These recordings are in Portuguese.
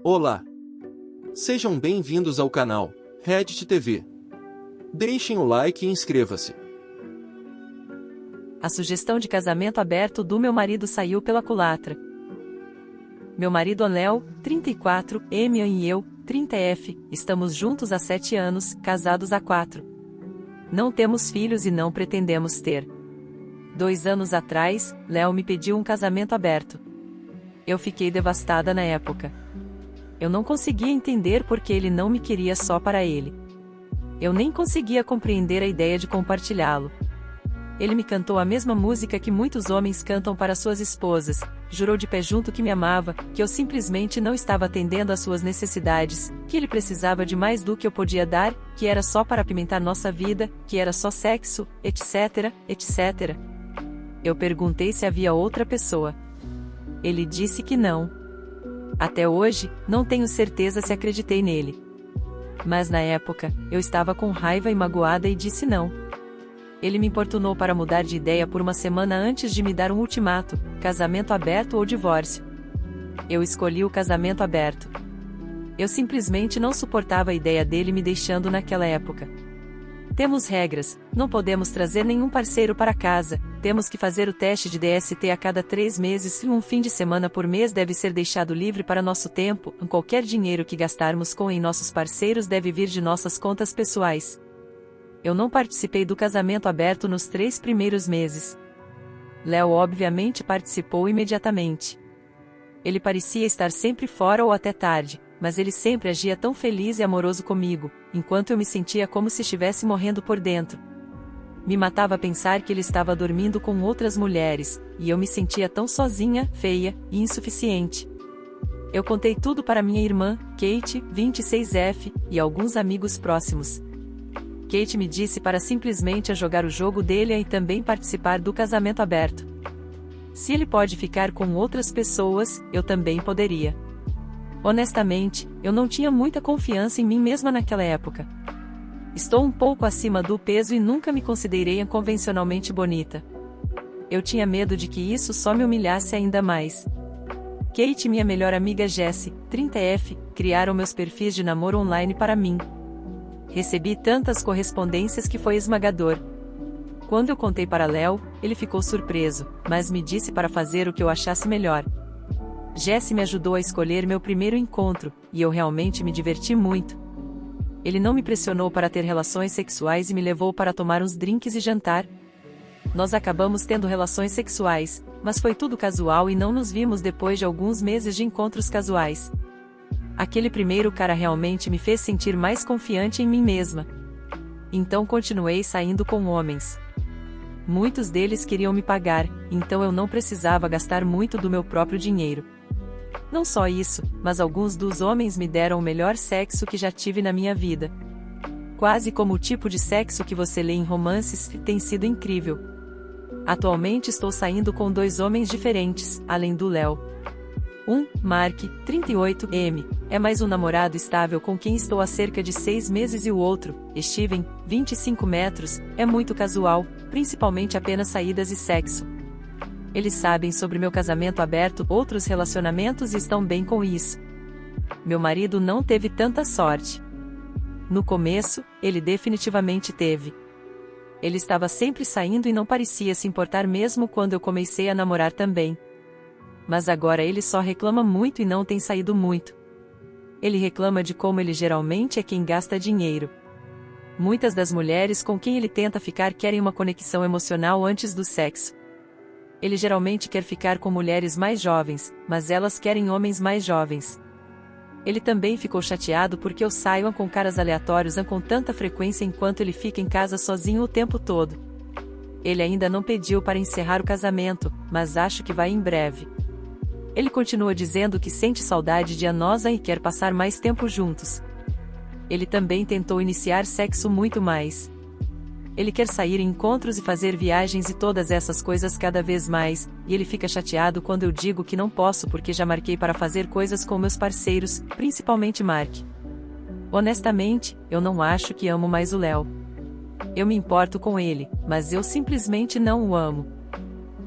Olá! Sejam bem-vindos ao canal Reddit TV. Deixem o like e inscreva-se. A sugestão de casamento aberto do meu marido saiu pela culatra. Meu marido Léo, 34, Emian e eu, 30F, estamos juntos há 7 anos, casados há 4. Não temos filhos e não pretendemos ter. 2 anos atrás, Léo me pediu um casamento aberto. Eu fiquei devastada na época. Eu não conseguia entender porque ele não me queria só para ele. Eu nem conseguia compreender a ideia de compartilhá-lo. Ele me cantou a mesma música que muitos homens cantam para suas esposas, jurou de pé junto que me amava, que eu simplesmente não estava atendendo às suas necessidades, que ele precisava de mais do que eu podia dar, que era só para apimentar nossa vida, que era só sexo, etc, etc. Eu perguntei se havia outra pessoa. Ele disse que não. Até hoje, não tenho certeza se acreditei nele. Mas na época, eu estava com raiva e magoada e disse não. Ele me importunou para mudar de ideia por uma semana antes de me dar um ultimato: casamento aberto ou divórcio. Eu escolhi o casamento aberto. Eu simplesmente não suportava a ideia dele me deixando naquela época. Temos regras, não podemos trazer nenhum parceiro para casa, temos que fazer o teste de DST a cada 3 meses e um fim de semana por mês deve ser deixado livre para nosso tempo, qualquer dinheiro que gastarmos com nossos parceiros deve vir de nossas contas pessoais. Eu não participei do casamento aberto nos 3 primeiros meses. Léo obviamente participou imediatamente. Ele parecia estar sempre fora ou até tarde, mas ele sempre agia tão feliz e amoroso comigo, enquanto eu me sentia como se estivesse morrendo por dentro. Me matava pensar que ele estava dormindo com outras mulheres, e eu me sentia tão sozinha, feia e insuficiente. Eu contei tudo para minha irmã, Kate, 26F, e alguns amigos próximos. Kate me disse para simplesmente jogar o jogo dele e também participar do casamento aberto. Se ele pode ficar com outras pessoas, eu também poderia. Honestamente, eu não tinha muita confiança em mim mesma naquela época. Estou um pouco acima do peso e nunca me considerei convencionalmente bonita. Eu tinha medo de que isso só me humilhasse ainda mais. Kate e minha melhor amiga Jessie, 30F, criaram meus perfis de namoro online para mim. Recebi tantas correspondências que foi esmagador. Quando eu contei para Léo, ele ficou surpreso, mas me disse para fazer o que eu achasse melhor. Jessie me ajudou a escolher meu primeiro encontro, e eu realmente me diverti muito. Ele não me pressionou para ter relações sexuais e me levou para tomar uns drinks e jantar. Nós acabamos tendo relações sexuais, mas foi tudo casual e não nos vimos depois de alguns meses de encontros casuais. Aquele primeiro cara realmente me fez sentir mais confiante em mim mesma. Então continuei saindo com homens. Muitos deles queriam me pagar, então eu não precisava gastar muito do meu próprio dinheiro. Não só isso, mas alguns dos homens me deram o melhor sexo que já tive na minha vida. Quase como o tipo de sexo que você lê em romances, tem sido incrível. Atualmente estou saindo com 2 homens diferentes, além do Léo. Um, Mark, 38M, é mais um namorado estável com quem estou há cerca de 6 meses e o outro, Steven, 25 metros, é muito casual, principalmente apenas saídas e sexo. Eles sabem sobre meu casamento aberto, outros relacionamentos e estão bem com isso. Meu marido não teve tanta sorte. No começo, ele definitivamente teve. Ele estava sempre saindo e não parecia se importar mesmo quando eu comecei a namorar também. Mas agora ele só reclama muito e não tem saído muito. Ele reclama de como ele geralmente é quem gasta dinheiro. Muitas das mulheres com quem ele tenta ficar querem uma conexão emocional antes do sexo. Ele geralmente quer ficar com mulheres mais jovens, mas elas querem homens mais jovens. Ele também ficou chateado porque eu saio com caras aleatórios com tanta frequência enquanto ele fica em casa sozinho o tempo todo. Ele ainda não pediu para encerrar o casamento, mas acho que vai em breve. Ele continua dizendo que sente saudade de nós e quer passar mais tempo juntos. Ele também tentou iniciar sexo muito mais. Ele quer sair em encontros e fazer viagens e todas essas coisas cada vez mais, e ele fica chateado quando eu digo que não posso porque já marquei para fazer coisas com meus parceiros, principalmente Mark. Honestamente, eu não acho que amo mais o Léo. Eu me importo com ele, mas eu simplesmente não o amo.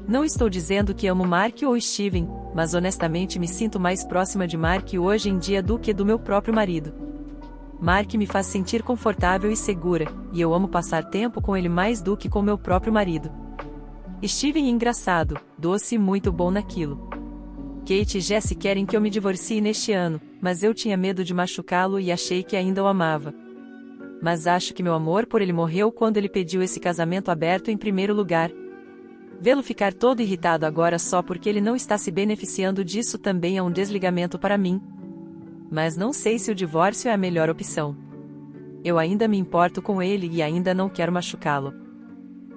Não estou dizendo que amo Mark ou Steven, mas honestamente me sinto mais próxima de Mark hoje em dia do que do meu próprio marido. Mark me faz sentir confortável e segura, e eu amo passar tempo com ele mais do que com meu próprio marido. Steven é engraçado, doce e muito bom naquilo. Kate e Jesse querem que eu me divorcie neste ano, mas eu tinha medo de machucá-lo e achei que ainda o amava. Mas acho que meu amor por ele morreu quando ele pediu esse casamento aberto em primeiro lugar. Vê-lo ficar todo irritado agora só porque ele não está se beneficiando disso também é um desligamento para mim. Mas não sei se o divórcio é a melhor opção. Eu ainda me importo com ele e ainda não quero machucá-lo.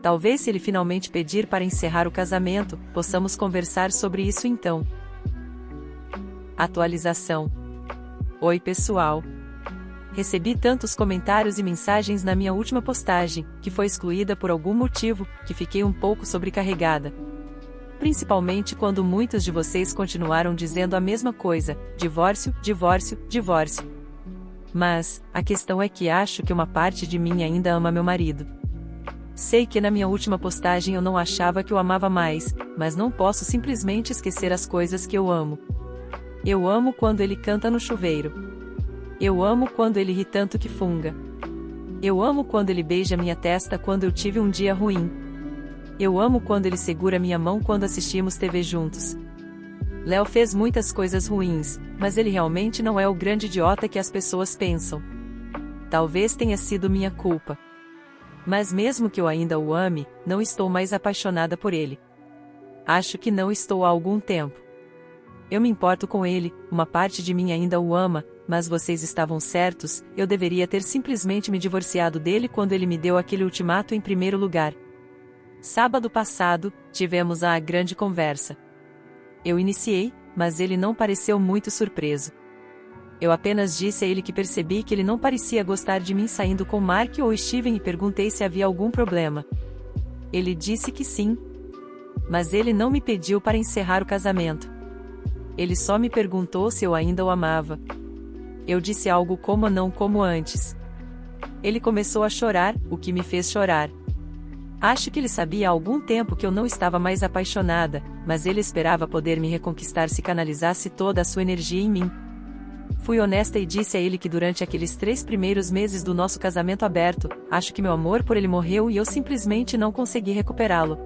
Talvez se ele finalmente pedir para encerrar o casamento, possamos conversar sobre isso então. Atualização. Oi pessoal. Recebi tantos comentários e mensagens na minha última postagem, que foi excluída por algum motivo, que fiquei um pouco sobrecarregada. Principalmente quando muitos de vocês continuaram dizendo a mesma coisa: divórcio, divórcio, divórcio. Mas, a questão é que acho que uma parte de mim ainda ama meu marido. Sei que na minha última postagem eu não achava que o amava mais, mas não posso simplesmente esquecer as coisas que eu amo. Eu amo quando ele canta no chuveiro. Eu amo quando ele ri tanto que funga. Eu amo quando ele beija minha testa quando eu tive um dia ruim. Eu amo quando ele segura minha mão quando assistimos TV juntos. Léo fez muitas coisas ruins, mas ele realmente não é o grande idiota que as pessoas pensam. Talvez tenha sido minha culpa. Mas mesmo que eu ainda o ame, não estou mais apaixonada por ele. Acho que não estou há algum tempo. Eu me importo com ele, uma parte de mim ainda o ama, mas vocês estavam certos, eu deveria ter simplesmente me divorciado dele quando ele me deu aquele ultimato em primeiro lugar. Sábado passado, tivemos a grande conversa. Eu iniciei, mas ele não pareceu muito surpreso. Eu apenas disse a ele que percebi que ele não parecia gostar de mim saindo com Mark ou Steven e perguntei se havia algum problema. Ele disse que sim. Mas ele não me pediu para encerrar o casamento. Ele só me perguntou se eu ainda o amava. Eu disse algo como não como antes. Ele começou a chorar, o que me fez chorar. Acho que ele sabia há algum tempo que eu não estava mais apaixonada, mas ele esperava poder me reconquistar se canalizasse toda a sua energia em mim. Fui honesta e disse a ele que durante aqueles 3 primeiros meses do nosso casamento aberto, acho que meu amor por ele morreu e eu simplesmente não consegui recuperá-lo.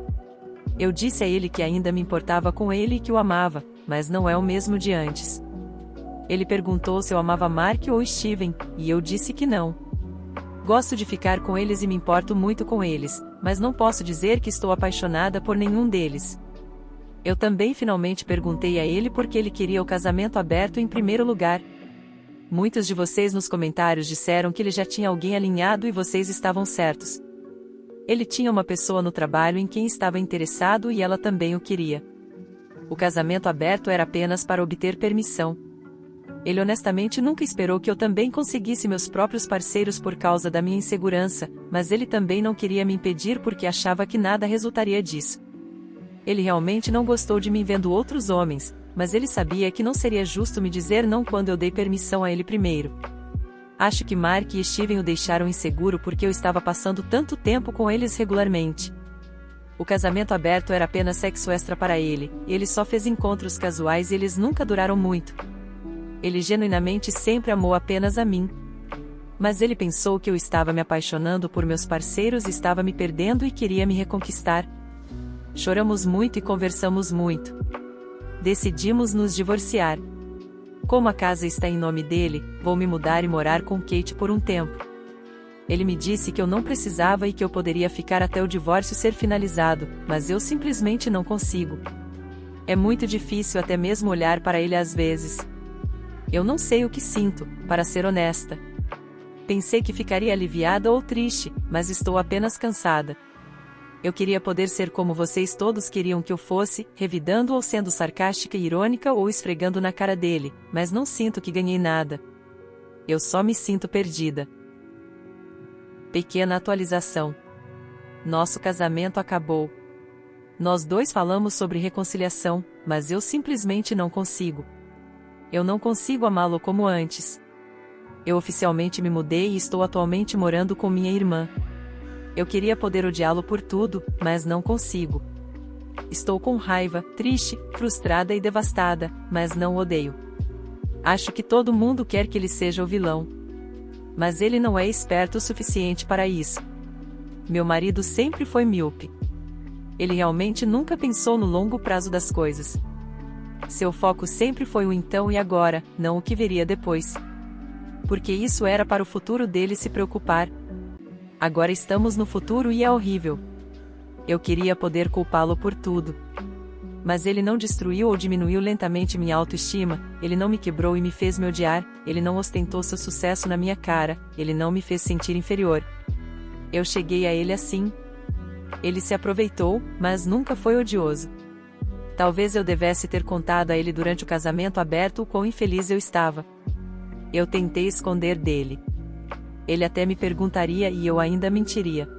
Eu disse a ele que ainda me importava com ele e que o amava, mas não é o mesmo de antes. Ele perguntou se eu amava Mark ou Steven, e eu disse que não. Gosto de ficar com eles e me importo muito com eles, mas não posso dizer que estou apaixonada por nenhum deles. Eu também finalmente perguntei a ele por que ele queria o casamento aberto em primeiro lugar. Muitos de vocês nos comentários disseram que ele já tinha alguém alinhado e vocês estavam certos. Ele tinha uma pessoa no trabalho em quem estava interessado e ela também o queria. O casamento aberto era apenas para obter permissão. Ele honestamente nunca esperou que eu também conseguisse meus próprios parceiros por causa da minha insegurança, mas ele também não queria me impedir porque achava que nada resultaria disso. Ele realmente não gostou de mim vendo outros homens, mas ele sabia que não seria justo me dizer não quando eu dei permissão a ele primeiro. Acho que Mark e Steven o deixaram inseguro porque eu estava passando tanto tempo com eles regularmente. O casamento aberto era apenas sexo extra para ele, e ele só fez encontros casuais e eles nunca duraram muito. Ele genuinamente sempre amou apenas a mim. Mas ele pensou que eu estava me apaixonando por meus parceiros e estava me perdendo e queria me reconquistar. Choramos muito e conversamos muito. Decidimos nos divorciar. Como a casa está em nome dele, vou me mudar e morar com Kate por um tempo. Ele me disse que eu não precisava e que eu poderia ficar até o divórcio ser finalizado, mas eu simplesmente não consigo. É muito difícil até mesmo olhar para ele às vezes. Eu não sei o que sinto, para ser honesta. Pensei que ficaria aliviada ou triste, mas estou apenas cansada. Eu queria poder ser como vocês todos queriam que eu fosse, revidando ou sendo sarcástica e irônica ou esfregando na cara dele, mas não sinto que ganhei nada. Eu só me sinto perdida. Pequena atualização. Nosso casamento acabou. Nós dois falamos sobre reconciliação, mas eu simplesmente não consigo. Eu não consigo amá-lo como antes. Eu oficialmente me mudei e estou atualmente morando com minha irmã. Eu queria poder odiá-lo por tudo, mas não consigo. Estou com raiva, triste, frustrada e devastada, mas não o odeio. Acho que todo mundo quer que ele seja o vilão. Mas ele não é esperto o suficiente para isso. Meu marido sempre foi míope. Ele realmente nunca pensou no longo prazo das coisas. Seu foco sempre foi o então e agora, não o que viria depois. Porque isso era para o futuro dele se preocupar. Agora estamos no futuro e é horrível. Eu queria poder culpá-lo por tudo. Mas ele não destruiu ou diminuiu lentamente minha autoestima, ele não me quebrou e me fez me odiar, ele não ostentou seu sucesso na minha cara, ele não me fez sentir inferior. Eu cheguei a ele assim. Ele se aproveitou, mas nunca foi odioso. Talvez eu devesse ter contado a ele durante o casamento aberto o quão infeliz eu estava. Eu tentei esconder dele. Ele até me perguntaria e eu ainda mentiria.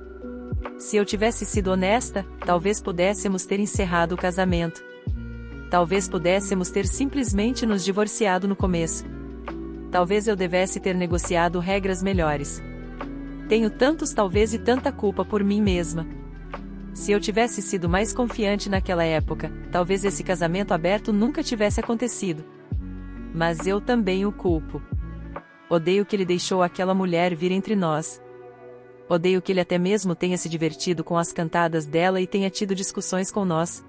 Se eu tivesse sido honesta, talvez pudéssemos ter encerrado o casamento. Talvez pudéssemos ter simplesmente nos divorciado no começo. Talvez eu devesse ter negociado regras melhores. Tenho tantos talvez e tanta culpa por mim mesma. Se eu tivesse sido mais confiante naquela época, talvez esse casamento aberto nunca tivesse acontecido. Mas eu também o culpo. Odeio que ele deixou aquela mulher vir entre nós. Odeio que ele até mesmo tenha se divertido com as cantadas dela e tenha tido discussões com nós.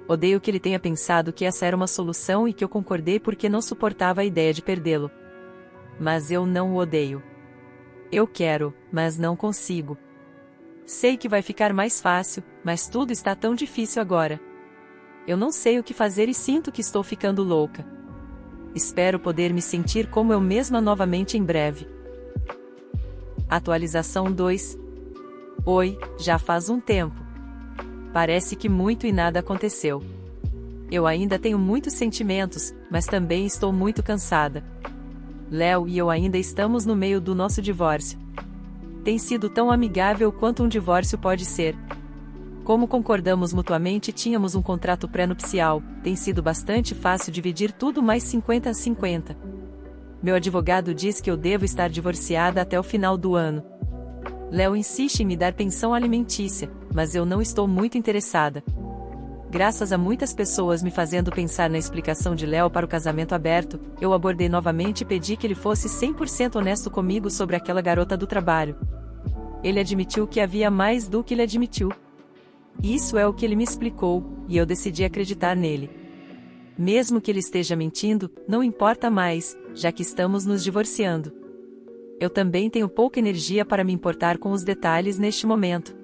Odeio que ele tenha pensado que essa era uma solução e que eu concordei porque não suportava a ideia de perdê-lo. Mas eu não o odeio. Eu quero, mas não consigo. Sei que vai ficar mais fácil, mas tudo está tão difícil agora. Eu não sei o que fazer e sinto que estou ficando louca. Espero poder me sentir como eu mesma novamente em breve. Atualização 2. Oi, já faz um tempo. Parece que muito e nada aconteceu. Eu ainda tenho muitos sentimentos, mas também estou muito cansada. Léo e eu ainda estamos no meio do nosso divórcio. Tem sido tão amigável quanto um divórcio pode ser. Como concordamos mutuamente e tínhamos um contrato pré-nupcial, tem sido bastante fácil dividir tudo mais 50-50. Meu advogado diz que eu devo estar divorciada até o final do ano. Léo insiste em me dar pensão alimentícia, mas eu não estou muito interessada. Graças a muitas pessoas me fazendo pensar na explicação de Léo para o casamento aberto, eu abordei novamente e pedi que ele fosse 100% honesto comigo sobre aquela garota do trabalho. Ele admitiu que havia mais do que ele admitiu. Isso é o que ele me explicou, e eu decidi acreditar nele. Mesmo que ele esteja mentindo, não importa mais, já que estamos nos divorciando. Eu também tenho pouca energia para me importar com os detalhes neste momento.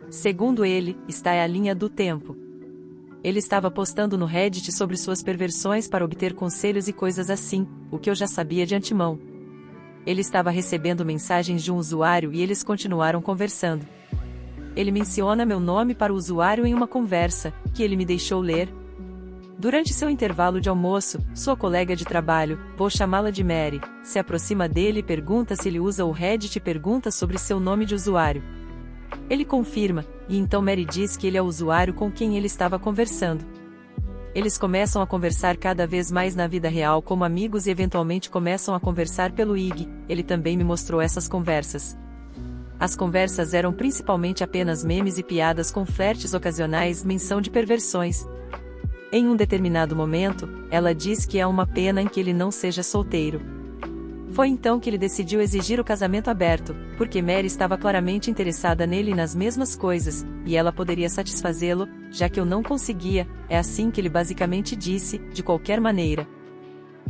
Segundo ele, está a linha do tempo. Ele estava postando no Reddit sobre suas perversões para obter conselhos e coisas assim, o que eu já sabia de antemão. Ele estava recebendo mensagens de um usuário e eles continuaram conversando. Ele menciona meu nome para o usuário em uma conversa, que ele me deixou ler. Durante seu intervalo de almoço, sua colega de trabalho, vou chamá-la de Mary, se aproxima dele e pergunta se ele usa o Reddit e pergunta sobre seu nome de usuário. Ele confirma, e então Mary diz que ele é o usuário com quem ele estava conversando. Eles começam a conversar cada vez mais na vida real como amigos e eventualmente começam a conversar pelo IG, ele também me mostrou essas conversas. As conversas eram principalmente apenas memes e piadas com flertes ocasionais, menção de perversões. Em um determinado momento, ela diz que é uma pena em que ele não seja solteiro. Foi então que ele decidiu exigir o casamento aberto, porque Mary estava claramente interessada nele e nas mesmas coisas, e ela poderia satisfazê-lo, já que eu não conseguia, é assim que ele basicamente disse, de qualquer maneira.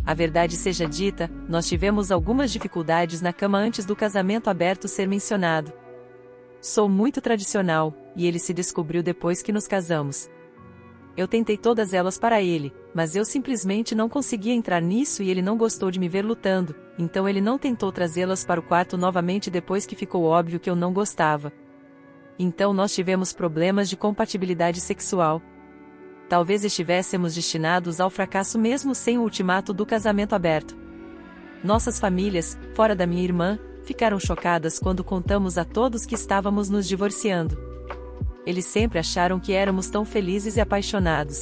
A verdade seja dita, nós tivemos algumas dificuldades na cama antes do casamento aberto ser mencionado. Sou muito tradicional, e ele se descobriu depois que nos casamos. Eu tentei todas elas para ele, mas eu simplesmente não conseguia entrar nisso e ele não gostou de me ver lutando, então ele não tentou trazê-las para o quarto novamente depois que ficou óbvio que eu não gostava. Então nós tivemos problemas de compatibilidade sexual. Talvez estivéssemos destinados ao fracasso mesmo sem o ultimato do casamento aberto. Nossas famílias, fora da minha irmã, ficaram chocadas quando contamos a todos que estávamos nos divorciando. Eles sempre acharam que éramos tão felizes e apaixonados.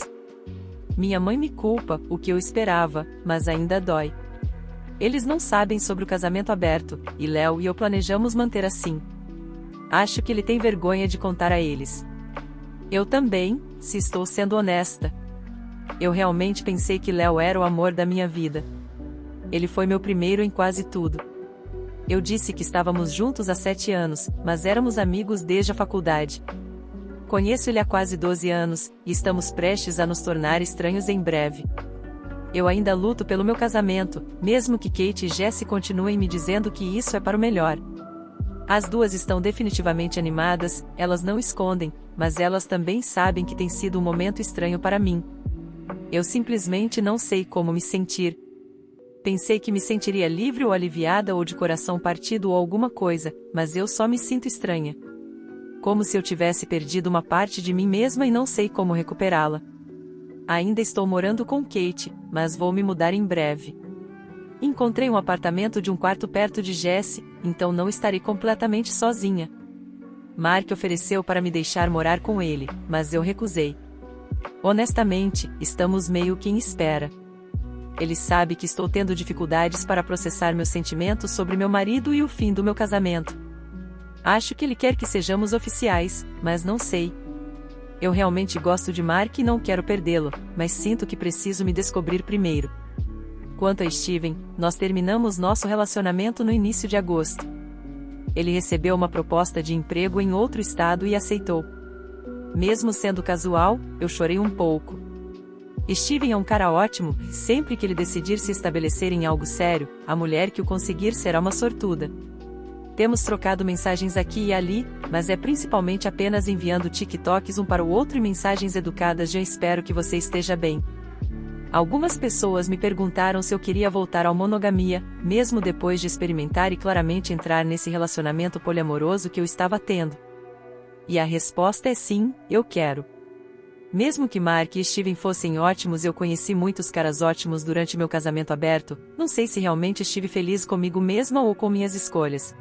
Minha mãe me culpa, o que eu esperava, mas ainda dói. Eles não sabem sobre o casamento aberto, e Léo e eu planejamos manter assim. Acho que ele tem vergonha de contar a eles. Eu também, se estou sendo honesta. Eu realmente pensei que Léo era o amor da minha vida. Ele foi meu primeiro em quase tudo. Eu disse que estávamos juntos há 7 anos, mas éramos amigos desde a faculdade. Conheço ele há quase 12 anos, e estamos prestes a nos tornar estranhos em breve. Eu ainda luto pelo meu casamento, mesmo que Kate e Jessie continuem me dizendo que isso é para o melhor. As duas estão definitivamente animadas, elas não escondem, mas elas também sabem que tem sido um momento estranho para mim. Eu simplesmente não sei como me sentir. Pensei que me sentiria livre ou aliviada ou de coração partido ou alguma coisa, mas eu só me sinto estranha. Como se eu tivesse perdido uma parte de mim mesma e não sei como recuperá-la. Ainda estou morando com Kate, mas vou me mudar em breve. Encontrei um apartamento de um quarto perto de Jessie, então não estarei completamente sozinha. Mark ofereceu para me deixar morar com ele, mas eu recusei. Honestamente, estamos meio que em espera. Ele sabe que estou tendo dificuldades para processar meus sentimentos sobre meu marido e o fim do meu casamento. Acho que ele quer que sejamos oficiais, mas não sei. Eu realmente gosto de Mark e não quero perdê-lo, mas sinto que preciso me descobrir primeiro. Quanto a Steven, nós terminamos nosso relacionamento no início de agosto. Ele recebeu uma proposta de emprego em outro estado e aceitou. Mesmo sendo casual, eu chorei um pouco. Steven é um cara ótimo, e sempre que ele decidir se estabelecer em algo sério, a mulher que o conseguir será uma sortuda. Temos trocado mensagens aqui e ali, mas é principalmente apenas enviando TikToks um para o outro e mensagens educadas de eu espero que você esteja bem. Algumas pessoas me perguntaram se eu queria voltar à monogamia, mesmo depois de experimentar e claramente entrar nesse relacionamento poliamoroso que eu estava tendo. E a resposta é sim, eu quero. Mesmo que Mark e Steven fossem ótimos, eu conheci muitos caras ótimos durante meu casamento aberto, não sei se realmente estive feliz comigo mesma ou com minhas escolhas.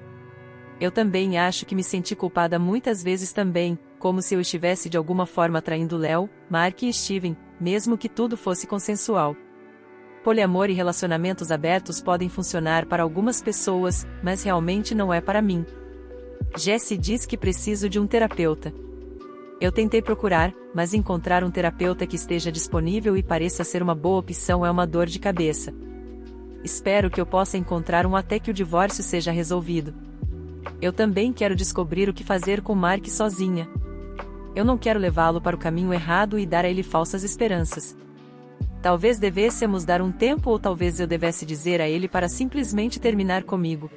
Eu também acho que me senti culpada muitas vezes também, como se eu estivesse de alguma forma traindo Léo, Mark e Steven, mesmo que tudo fosse consensual. Poliamor e relacionamentos abertos podem funcionar para algumas pessoas, mas realmente não é para mim. Jessie diz que preciso de um terapeuta. Eu tentei procurar, mas encontrar um terapeuta que esteja disponível e pareça ser uma boa opção é uma dor de cabeça. Espero que eu possa encontrar um até que o divórcio seja resolvido. Eu também quero descobrir o que fazer com Mark sozinha. Eu não quero levá-lo para o caminho errado e dar a ele falsas esperanças. Talvez devêssemos dar um tempo ou talvez eu devesse dizer a ele para simplesmente terminar comigo.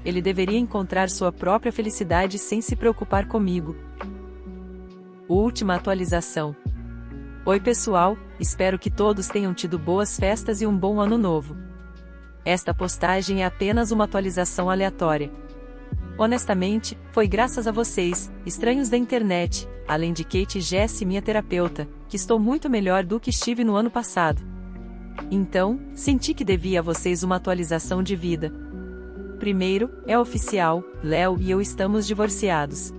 Ele deveria encontrar sua própria felicidade sem se preocupar comigo. Última atualização. Oi pessoal, espero que todos tenham tido boas festas e um bom ano novo. Esta postagem é apenas uma atualização aleatória. Honestamente, foi graças a vocês, estranhos da internet, além de Kate e Jessie, minha terapeuta, que estou muito melhor do que estive no ano passado. Então, senti que devia a vocês uma atualização de vida. Primeiro, é oficial, Léo e eu estamos divorciados.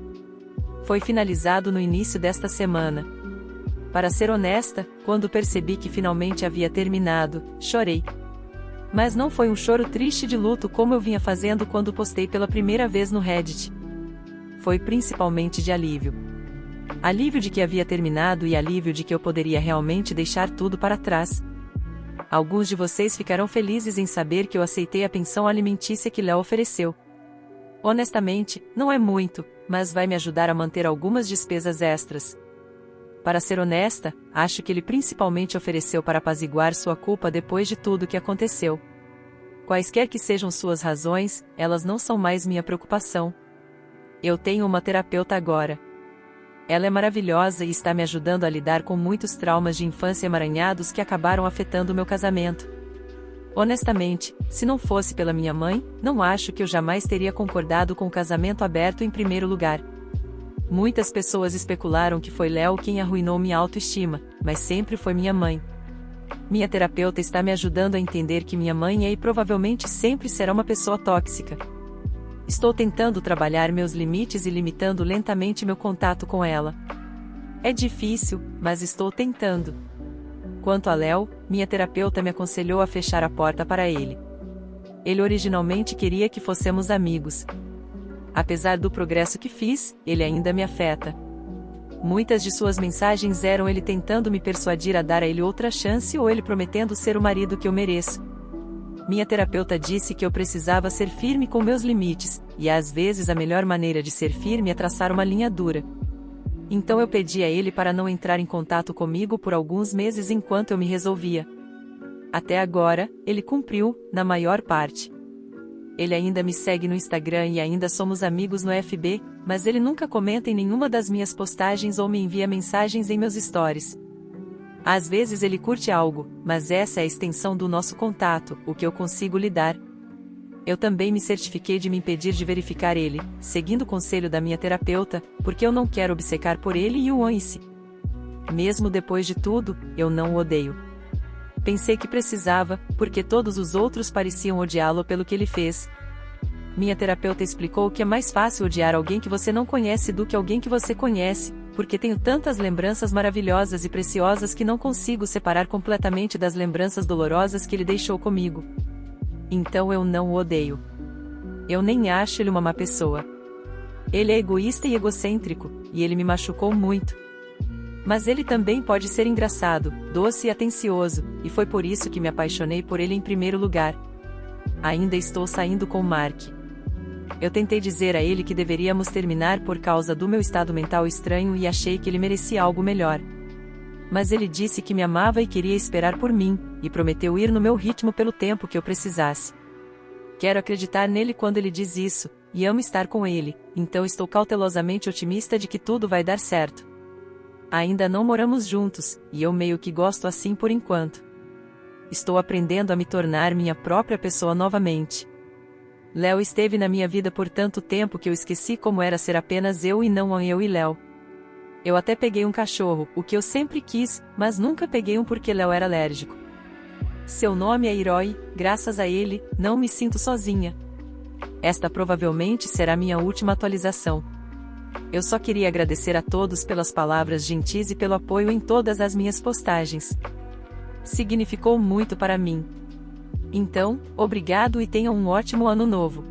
Foi finalizado no início desta semana. Para ser honesta, quando percebi que finalmente havia terminado, chorei. Mas não foi um choro triste de luto como eu vinha fazendo quando postei pela primeira vez no Reddit. Foi principalmente de alívio. Alívio de que havia terminado e alívio de que eu poderia realmente deixar tudo para trás. Alguns de vocês ficarão felizes em saber que eu aceitei a pensão alimentícia que Léo ofereceu. Honestamente, não é muito, mas vai me ajudar a manter algumas despesas extras. Para ser honesta, acho que ele principalmente ofereceu para apaziguar sua culpa depois de tudo que aconteceu. Quaisquer que sejam suas razões, elas não são mais minha preocupação. Eu tenho uma terapeuta agora. Ela é maravilhosa e está me ajudando a lidar com muitos traumas de infância emaranhados que acabaram afetando o meu casamento. Honestamente, se não fosse pela minha mãe, não acho que eu jamais teria concordado com o casamento aberto em primeiro lugar. Muitas pessoas especularam que foi Léo quem arruinou minha autoestima, mas sempre foi minha mãe. Minha terapeuta está me ajudando a entender que minha mãe é e provavelmente sempre será uma pessoa tóxica. Estou tentando trabalhar meus limites e limitando lentamente meu contato com ela. É difícil, mas estou tentando. Quanto a Léo, minha terapeuta me aconselhou a fechar a porta para ele. Ele originalmente queria que fôssemos amigos. Apesar do progresso que fiz, ele ainda me afeta. Muitas de suas mensagens eram ele tentando me persuadir a dar a ele outra chance ou ele prometendo ser o marido que eu mereço. Minha terapeuta disse que eu precisava ser firme com meus limites, e às vezes a melhor maneira de ser firme é traçar uma linha dura. Então eu pedi a ele para não entrar em contato comigo por alguns meses enquanto eu me resolvia. Até agora, ele cumpriu, na maior parte. Ele ainda me segue no Instagram e ainda somos amigos no FB, mas ele nunca comenta em nenhuma das minhas postagens ou me envia mensagens em meus stories. Às vezes ele curte algo, mas essa é a extensão do nosso contato, o que eu consigo lidar. Eu também me certifiquei de me impedir de verificar ele, seguindo o conselho da minha terapeuta, porque eu não quero obcecar por ele e o ame-se. Mesmo depois de tudo, eu não o odeio. Pensei que precisava, porque todos os outros pareciam odiá-lo pelo que ele fez. Minha terapeuta explicou que é mais fácil odiar alguém que você não conhece do que alguém que você conhece, porque tenho tantas lembranças maravilhosas e preciosas que não consigo separar completamente das lembranças dolorosas que ele deixou comigo. Então eu não o odeio. Eu nem acho ele uma má pessoa. Ele é egoísta e egocêntrico, e ele me machucou muito. Mas ele também pode ser engraçado, doce e atencioso, e foi por isso que me apaixonei por ele em primeiro lugar. Ainda estou saindo com Mark. Eu tentei dizer a ele que deveríamos terminar por causa do meu estado mental estranho e achei que ele merecia algo melhor. Mas ele disse que me amava e queria esperar por mim, e prometeu ir no meu ritmo pelo tempo que eu precisasse. Quero acreditar nele quando ele diz isso, e amo estar com ele, então estou cautelosamente otimista de que tudo vai dar certo. Ainda não moramos juntos, e eu meio que gosto assim por enquanto. Estou aprendendo a me tornar minha própria pessoa novamente. Léo esteve na minha vida por tanto tempo que eu esqueci como era ser apenas eu e não eu e Léo. Eu até peguei um cachorro, o que eu sempre quis, mas nunca peguei um porque Léo era alérgico. Seu nome é Herói, graças a ele, não me sinto sozinha. Esta provavelmente será minha última atualização. Eu só queria agradecer a todos pelas palavras gentis e pelo apoio em todas as minhas postagens. Significou muito para mim. Então, obrigado e tenham um ótimo ano novo.